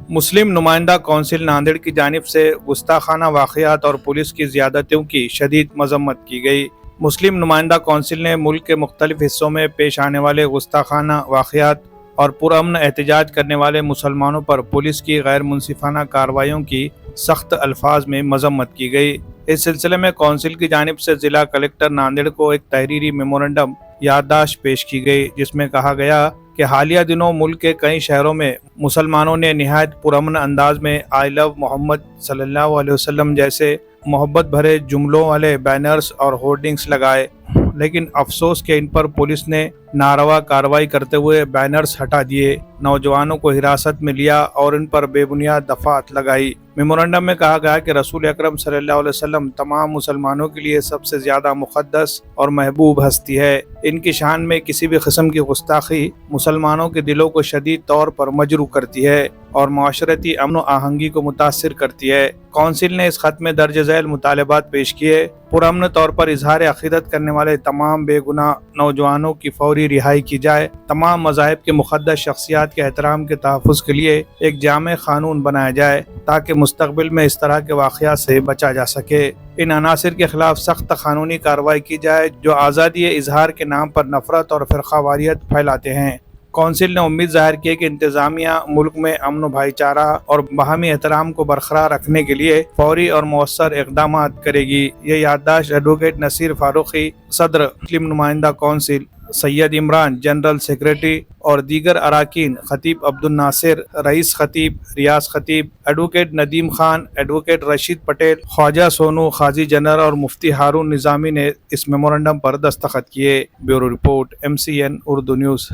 मुस्लिम Numainda council Nanded की जानिब से गुस्ताखाना वाक़यात और पुलिस की ज़्यादतियों की शदीद मजम्मत की गई। मुस्लिम नुमाइंदा कौंसिल ने मुल्क के मुख्तलिफ हिस्सों में पेश आने वाले गुस्ताखाना वाक़यात और पुरअमन एहतजाज करने वाले मुसलमानों पर पुलिस की गैर मुनसिफाना कार्रवाइयों की सख्त अल्फाज में मजम्मत की गई। इस सिलसिले में कौंसिल की जानिब से ज़िला कलेक्टर नांदेड़ को एक तहरीरी मेमोरेंडम याददाश्त पेश की गई, जिसमें कहा गया कि हालिया दिनों मुल्क के कई शहरों में मुसलमानों ने निहायत पुरअमन अंदाज में आई लव मोहम्मद सल्लल्लाहु अलैहि वसल्लम जैसे मोहब्बत भरे जुमलों वाले बैनर्स और होर्डिंग्स लगाए, लेकिन अफसोस कि इन पर पुलिस ने नारवा कार्रवाई करते हुए बैनर्स हटा दिए, नौजवानों को हिरासत में लिया और इन पर बेबुनियाद दफात लगाई। मेमोरेंडम में कहा गया कि रसूल अकरम सल्लल्लाहु अलैहि वसल्लम तमाम मुसलमानों के लिए सबसे ज़्यादा मुक़द्दस और महबूब हस्ती है। इनकी शान में किसी भी किस्म की गुस्ताखी मुसलमानों के दिलों को शदीद तौर पर मजरूह करती है और माशरती अमन व आहंगी को मुतासिर करती है। कौंसिल ने इस खत में दर्ज झैल मुतालबात पेश किए। पुरअमन तौर पर इजहार अक़ीदत करने वाले तमाम बेगुनाह नौजवानों की फौरी रिहाई की जाए। तमाम मज़ाहिब के मुक़द्दस शख्सियात के एहतराम के तहफ़्फ़ुज़ के लिए एक जामे क़ानून बनाया जाए ताकि मुस्तक़बिल में इस तरह के वाक़यात से बचा जा सके। इन अनासिर के खिलाफ सख्त क़ानूनी कार्रवाई की जाए जो आज़ादी इजहार के नाम पर नफ़रत और फ़िरक़ावारियत फैलाते हैं। कौंसिल ने उम्मीद ज़ाहिर की कि इंतज़ामिया मुल्क में अमन व भाईचारा और बाहमी एहतराम को बरकरार रखने के लिए फौरी और मौसर इक़दाम करेगी। ये याददाश्त एडवोकेट नसीर फारूकी, सदर Muslim Numainda council, Syed Imran general secretary और दीगर अराकीन, Khatib Abdul Nasir, Rais Khatib, Riyaz Khatib, advocate Nadeem Khan, advocate Rashid Patel, Khwaja Sonu, Khaji general और मुफ्ती हारून निज़ामी ने इस मेमोरेंडम पर दस्तखत किए। Bureau report, MCN Urdu news.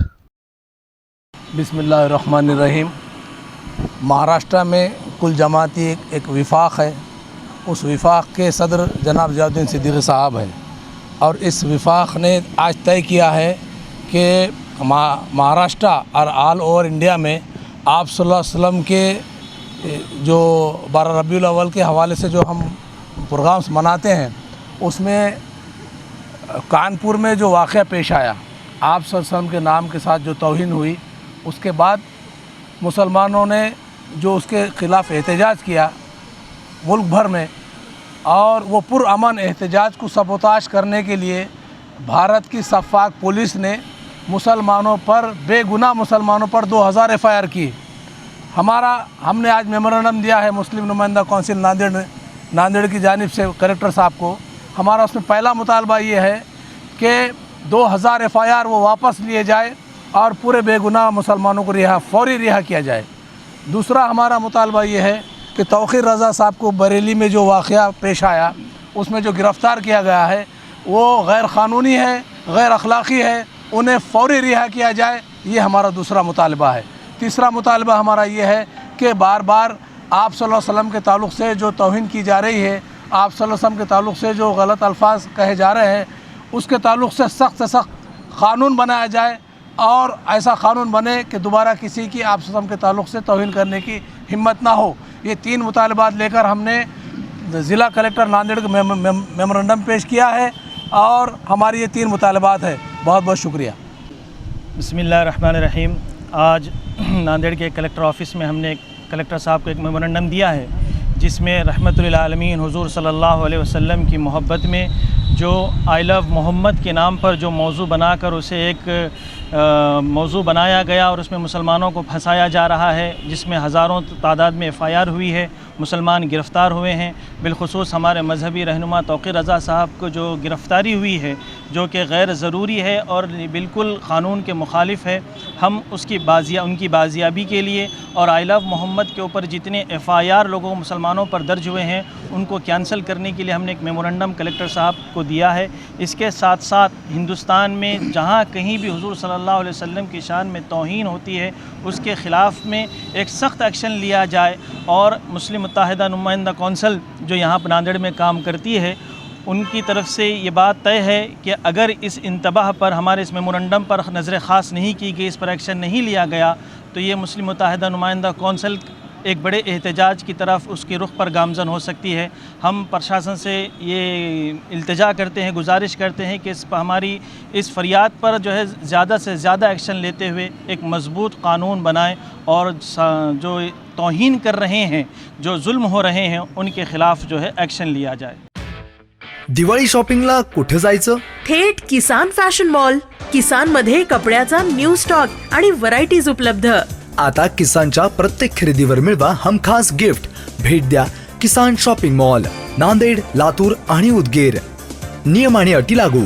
बिस्मिल्लाहिर्रहमानिर्रहीम। महाराष्ट्र में कुल जमाती एक विफाक है। उस विफाक के सदर जनाब ज़ियाउद्दीन सिद्दीकी साहब हैं और इस विफाक ने आज तय किया है कि महाराष्ट्र और ऑल ओवर इंडिया में आप सल्लल्लाहु अलैहि वसल्लम के जो 12 रबीउल अव्वल के हवाले से जो हम प्रोग्राम्स मनाते हैं, उसमें कानपुर में जो वाक़या पेश आया, आप सल्लल्लाहु अलैहि वसल्लम के नाम के साथ जो तौहीन हुई, उसके बाद मुसलमानों ने जो उसके ख़िलाफ़ एहतजाज किया मुल्क भर में, और वो पुरअमन एहतजाज को सबोताश करने के लिए भारत की शफ़ाक़ पुलिस ने मुसलमानों पर, बेगुनाह मुसलमानों पर 2000 FIR की। हमने आज मेमोरेंडम दिया है मुस्लिम नुमाइंदा कौंसिल नांदेड़ की जानिब से कलेक्टर साहब को। हमारा उसमें पहला मुतालबा ये है कि 2000 FIR वो वापस लिए जाए और पूरे बेगुनाह मुसलमानों को फौरी रिहा किया जाए। दूसरा हमारा मुतालबा ये है कि तौक़ीर रज़ा साहब को बरेली में जो वाक़या पेश आया, उसमें जो गिरफ़्तार किया गया है वो गैर क़ानूनी है, गैर अखलाक़ी है, उन्हें फौरी रिहा किया जाए। ये हमारा दूसरा मुतालबा है। तीसरा मुतालबा हमारा ये है कि बार बार आप सल्लल्लाहु अलैहि वसल्लम के ताल्लुक़ से जो तौहीन की जा रही है, आप सल्लल्लाहु अलैहि वसल्लम के ताल्लुक़ से जो गलत अल्फाज कहे जा रहे हैं, उसके ताल्लुक़ से सख्त क़ानून बनाया जाए और ऐसा क़ानून बने कि दोबारा किसी की आप सल्लल्लाहु अलैहि वसल्लम के ताल्लुक़ से तौहीन करने की हिम्मत ना हो। ये 3 मुतालबात लेकर हमने ज़िला कलेक्टर नांदेड़ को मेमोरेंडम पेश किया है और हमारी ये 3 मुतालबात है। बहुत बहुत शुक्रिया। बिस्मिल्लाहिर्रहमानिर्रहीम। आज नांदेड़ के कलेक्टर ऑफिस में हमने कलेक्टर साहब को एक मेमोरेंडम दिया है, जिसमें रहमतुल आलमीन हुज़ूर सल्लल्लाहु अलैहि वसल्लम की मोहब्बत में जो आई लव मोहम्मद के नाम पर जो मौजू बनाकर उसे एक मौजू बनाया गया और उसमें मुसलमानों को फंसाया जा रहा है, जिसमें हज़ारों तादाद में FIR हुई है, मुसलमान गिरफ़्तार हुए हैं। बिलख़ुसूस हमारे मजहबी रहनुमा तौक़ीर रज़ा साहब को जो गिरफ़्तारी हुई है, जो कि गैर ज़रूरी है और बिल्कुल क़ानून के मुखालिफ है, हम उनकी बाजियाबी के लिए और आई लव मोहम्मद के ऊपर जितने FIR लोगों मुसलमानों पर दर्ज हुए हैं उनको कैंसिल करने के लिए हमने एक मेमोरेंडम कलेक्टर साहब को दिया है। इसके साथ साथ हिंदुस्तान में जहाँ कहीं भी हुज़ूर सल्लल्लाहु अलैहि वसल्लम की शान में तौहीन होती है, उसके ख़िलाफ़ में एक सख्त एक्शन लिया जाए और मुस्लिम मुत्तहिदा नुमाइंदा कौंसिल जो यहाँ पर नांदेड़ में काम करती है, उनकी तरफ से ये बात तय है कि अगर इस इंतबाह पर, हमारे इस मेमोरेंडम पर नज़र ख़ास नहीं की गई, इस पर एक्शन नहीं लिया गया, तो ये मुस्लिम मुत्तहिदा नुमाइंदा कौंसिल एक बड़े एहतजाज की तरफ उसके रुख पर गामज़न हो सकती है। हम प्रशासन से ये इल्तिजा करते हैं, गुजारिश करते हैं कि हमारी इस फरियाद पर जो है ज़्यादा से ज़्यादा एक्शन लेते हुए एक मज़बूत क़ानून बनाएं और जो तौहीन कर रहे हैं, जो जुल्म हो रहे हैं, उनके खिलाफ जो है एक्शन लिया जाए। दिवाळी शॉपिंगला कुठे जायचं? थेट किसान फॅशन मॉल. किसान मध्ये कपड्याचा न्यू स्टॉक आणि व्हरायटीज उपलब्ध. आता किसानच्या प्रत्येक खरेदीवर मिळवा हमखास गिफ्ट. भेट द्या किसान शॉपिंग मॉल, नांदेड, लातूर आणि उदगीर. नियम आणि अटी लागू.